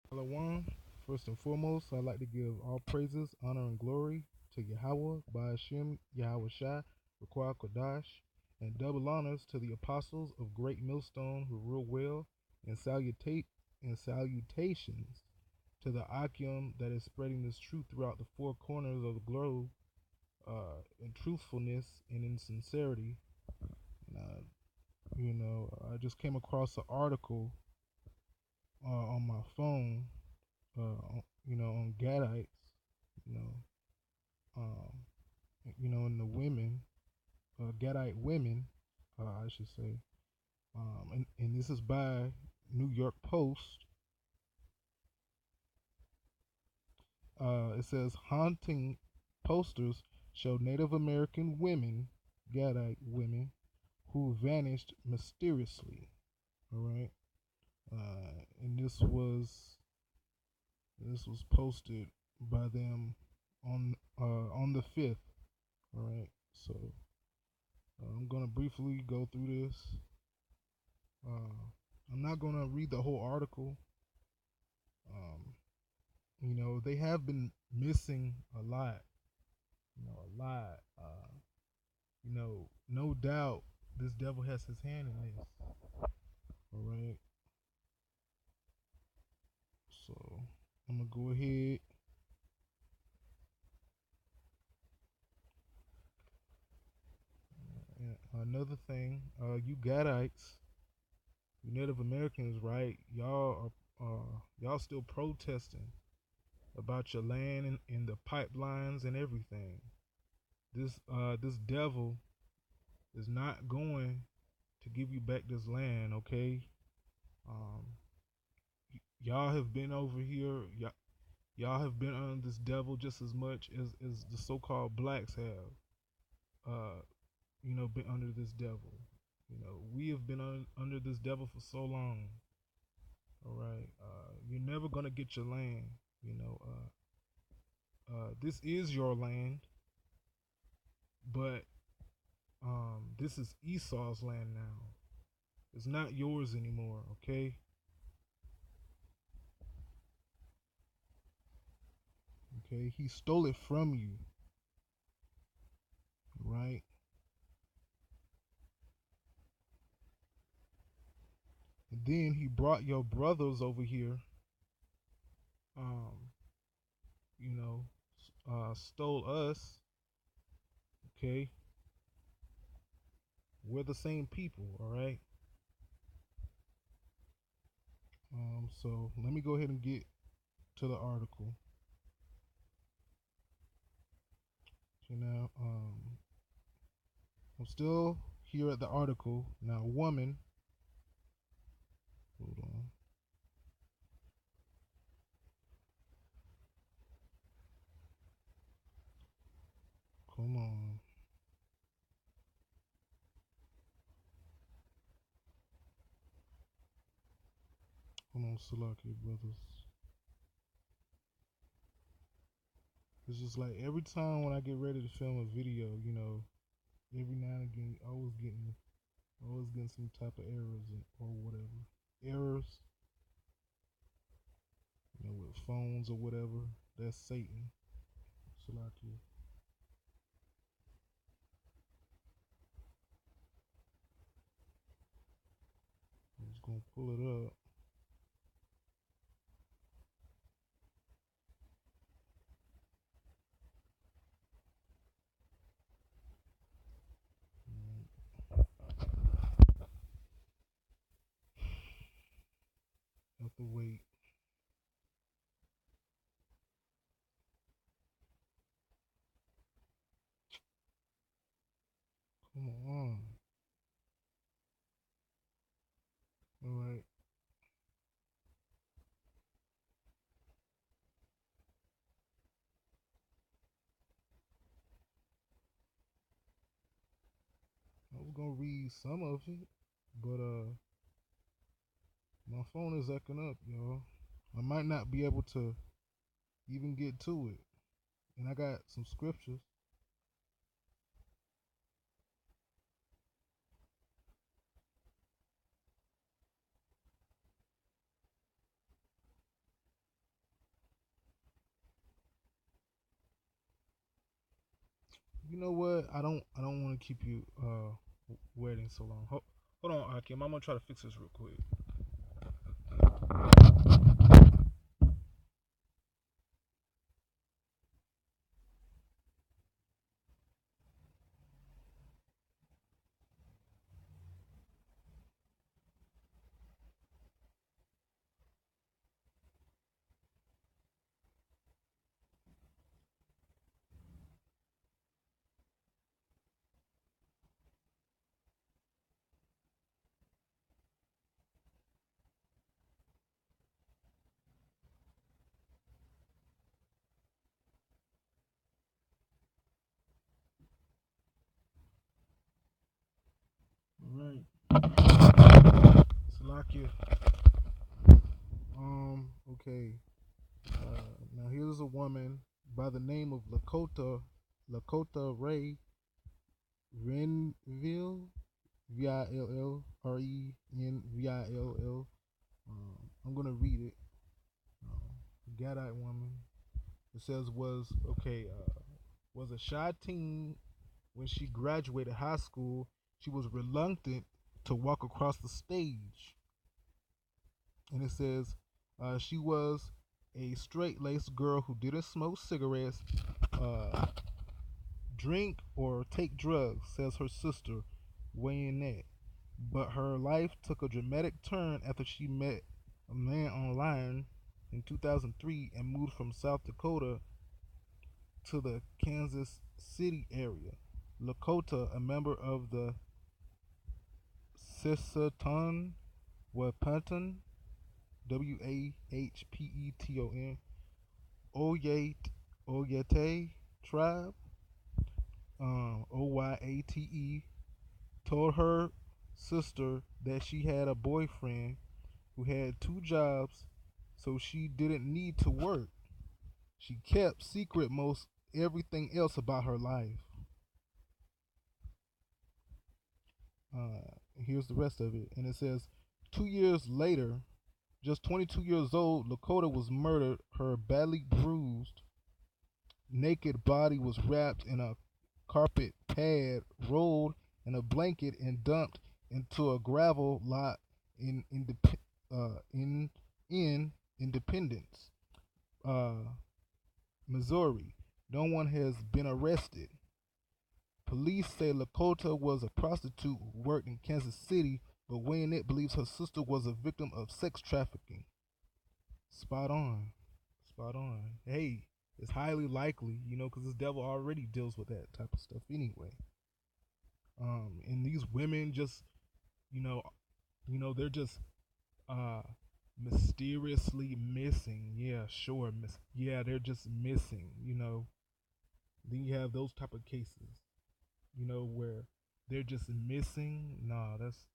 Shalom. First and foremost, I'd like to give all praises, honor, and glory to Yahawah, by shem, yahawashi, Require Kodash, and double honors to the apostles of Great Millstone who rule well, and salutations to the Akim that is spreading this truth throughout the four corners of the globe, in truthfulness and in sincerity. And, I just came across an article on my phone, on Gadites, you know, um, and the women, Gadite women, I should say, and this is by New York Post. It says haunting posters show Native American women, Gadite women, who vanished mysteriously. All right, and this was posted by them on the 5th. All right, so I'm gonna briefly go through this. I'm not gonna read the whole article. Um, they have been missing a lot. A lot. No doubt this devil has his hand in this. All right. So I'm gonna go ahead. Another thing, you Gadites, you Native Americans, right? Y'all still protesting about your land and the pipelines and everything. This devil is not going to give you back this land, okay? Um, y'all have been over here. Y'all have been under this devil just as much as the so-called blacks have. Been under this devil. We have been under this devil for so long. All right. You're never gonna get your land. This is your land, but this is Esau's land now. It's not yours anymore. Okay. Okay. He stole it from you. Right. And then he brought your brothers over here. Um, you know, stole us. Okay. We're the same people. All right. So let me go ahead and get to the article. So now, I'm still here at the article. Now, woman, hold on. Come on. Hold on, Salaki brothers. It's just like every time when I get ready to film a video, every now and again, always getting some type of errors or whatever. Errors, with phones or whatever. That's Satan. Salaki. I'm just gonna pull it up. Have to wait. Come on. All right. I was gonna read some of it, but my phone is acting up, y'all. I might not be able to even get to it. And I got some scriptures. You know what? I don't want to keep you waiting so long. Hold on, Akim. I'm gonna try to fix this real quick. All right. Salakia. Okay. Now here's a woman by the name of Lakota Ray Renville, Villrenvill. I'm gonna read it. Gadite woman. It says was a shy teen when she graduated high school. She was reluctant to walk across the stage, and it says she was a straight-laced girl who didn't smoke cigarettes, uh, drink, or take drugs, says her sister, Wayne. But her life took a dramatic turn after she met a man online in 2003 and moved from South Dakota to the Kansas City area. Lakota, a member of the Sisseton Wahpeton, Wahpeton, Oyate tribe, Oyate, told her sister that she had a boyfriend who had two jobs, so she didn't need to work. She kept secret most everything else about her life. Here's the rest of it. And it says 2 years later, just 22 years old, Lakota was murdered. Her badly bruised, naked body was wrapped in a carpet pad, rolled in a blanket, and dumped into a gravel lot in in Independence, uh, Missouri. No one has been arrested. Police say Lakota was a prostitute who worked in Kansas City, but Wayne believes her sister was a victim of sex trafficking. Spot on. Spot on. Hey, it's highly likely, because this devil already deals with that type of stuff anyway. And these women just, you know, they're just uh mysteriously missing. Yeah, sure. Yeah, they're just missing. Then you have those type of cases. Where they're just missing. Nah, that's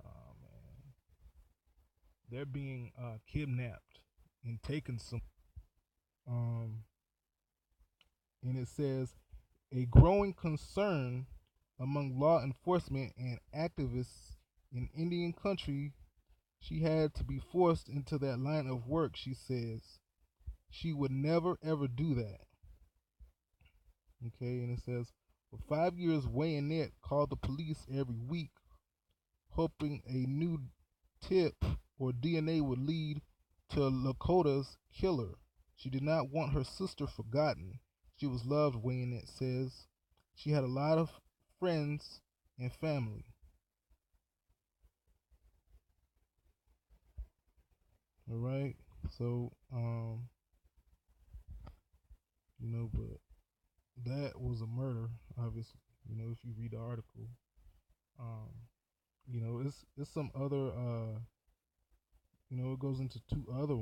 nah, man. They're being kidnapped and taken some. Um, and it says a growing concern among law enforcement and activists in Indian country. She had to be forced into that line of work. She says she would never ever do that. Okay, and it says for 5 years, Wayne called the police every week, hoping a new tip or DNA would lead to Lakota's killer. She did not want her sister forgotten. She was loved, Wayne says. She had a lot of friends and family. All right. So, but that was a murder, obviously. If you read the article, um, it's some other, it goes into two other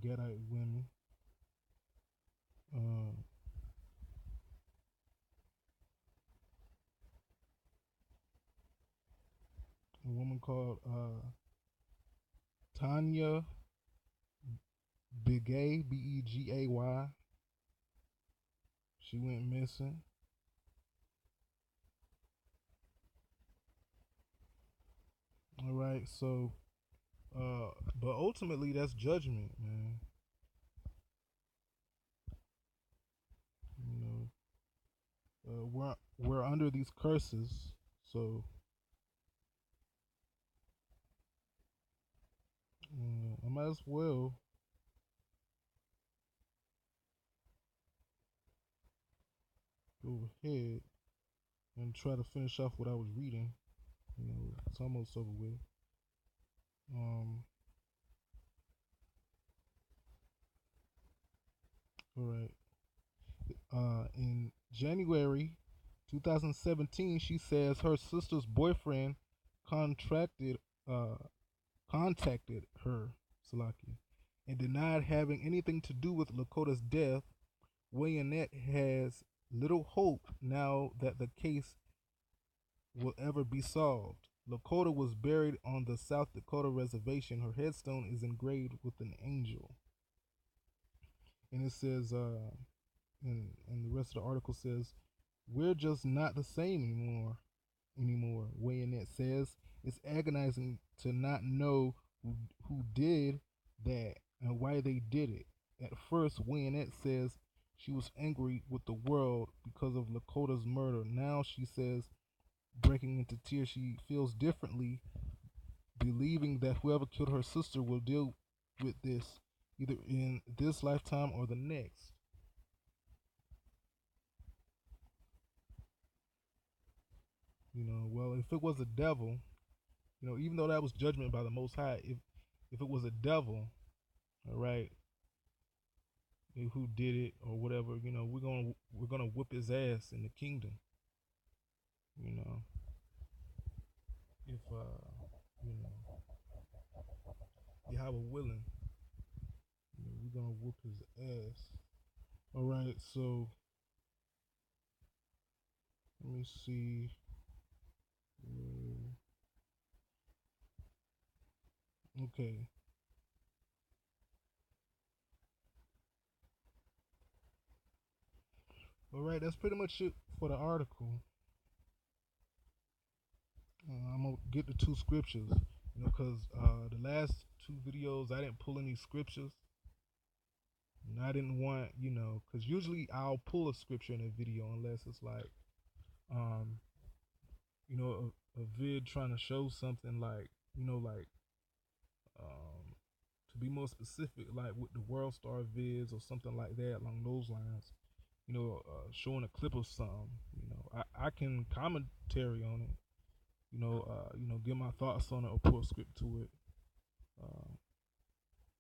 Gadite women. Uh, a woman called Tanya Begay, Begay. She went missing. All right, so, but ultimately that's judgment, man. we're under these curses, so I might as well go ahead and try to finish off what I was reading. It's almost over with. All right. In January 2017, she says her sister's boyfriend contracted, uh, contacted her, Salaki, and denied having anything to do with Lakota's death. Williamette has little hope now that the case will ever be solved. Lakota was buried on the South Dakota reservation. Her headstone is engraved with an angel. And it says, and the rest of the article says, we're just not the same anymore. Wayanette says it's agonizing to not know who did that and why they did it. At first, Wayanette says she was angry with the world because of Lakota's murder. Now she says, breaking into tears, she feels differently, believing that whoever killed her sister will deal with this either in this lifetime or the next. Well, if it was a devil, even though that was judgment by the Most High, if it was a devil, all right, who did it or whatever, we're gonna whip his ass in the kingdom. You know, if Yahawah willing, we're gonna whoop his ass. All right, so let me see. Okay. All right, that's pretty much it for the article. I'm gonna get the two scriptures, because the last two videos I didn't pull any scriptures, and I didn't want, because usually I'll pull a scripture in a video unless it's like, um, a vid trying to show something like, like, to be more specific, like with the World Star vids or something like that along those lines. Showing a clip of something. I can commentary on it. Give my thoughts on it or put a script to it.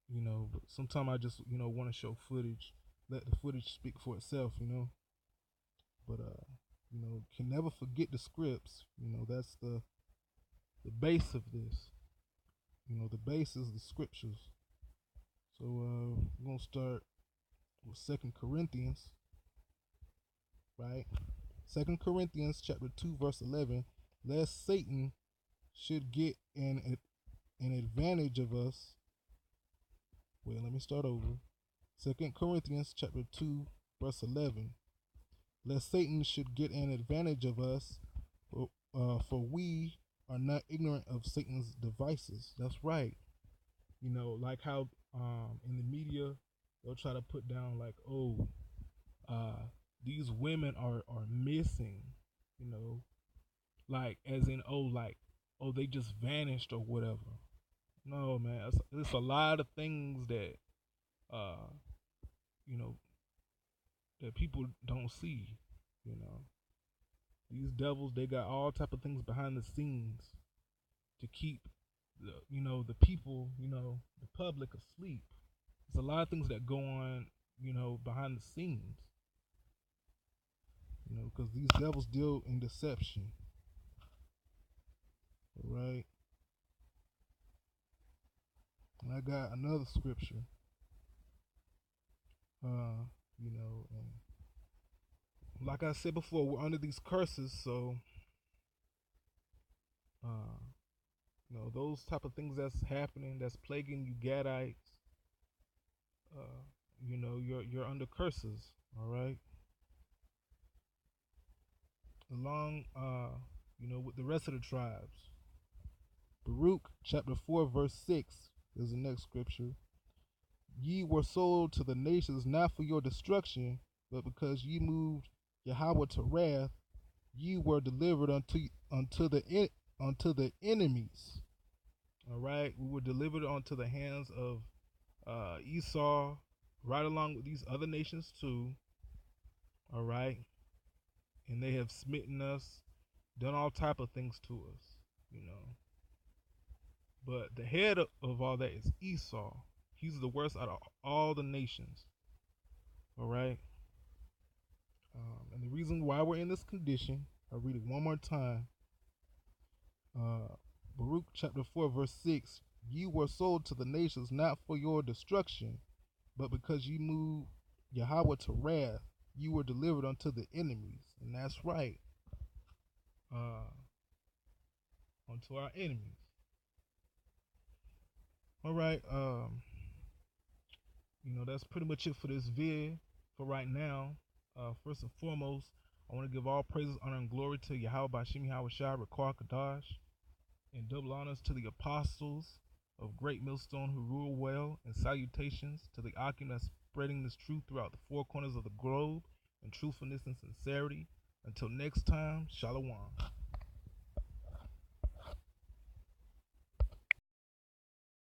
But sometimes I just want to show footage, let the footage speak for itself. But can never forget the scripts. That's the base of this. The base is the scriptures. So we're gonna start with Second Corinthians, right? Second Corinthians chapter 2 verse 11, lest Satan should get an advantage of us. Wait, let me start over. Second Corinthians chapter 2 verse 11, lest Satan should get an advantage of us, for we are not ignorant of Satan's devices. That's right. Like how in the media they'll try to put down like, oh, these women are missing, like as in, oh, like, oh, they just vanished or whatever. No, man, it's a lot of things that uh you know that people don't see. you know these devils, they got all type of things behind the scenes to keep the people, the public asleep. There's a lot of things that go on, behind the scenes, because these devils deal in deception. All right. And I got another scripture. And like I said before, we're under these curses, so uh, those type of things that's happening, that's plaguing you Gadites, you're under curses. All right. Along, with the rest of the tribes. Baruch chapter 4 verse 6 is the next scripture. Ye were sold to the nations not for your destruction, but because ye moved Yahawah to wrath, ye were delivered unto the enemies. All right, we were delivered onto the hands of Esau, right along with these other nations too. All right, and they have smitten us, done all type of things to us, you know. But the head of all that is Esau. He's the worst out of all the nations. All right. And the reason why we're in this condition, I'll read it one more time. Baruch chapter 4, verse 6. Ye were sold to the nations not for your destruction, but because ye moved Yahawah to wrath, you were delivered unto the enemies. And that's right. Unto our enemies. All right. That's pretty much it for this vid for right now. First and foremost, I want to give all praises, honor, and glory to Yahawah by Shem Yahawashi, Rekar Kadash, and double honors to the apostles of Great Millstone who rule well, and salutations to the Akim that's spreading this truth throughout the four corners of the globe in truthfulness and sincerity. Until next time, Shalom.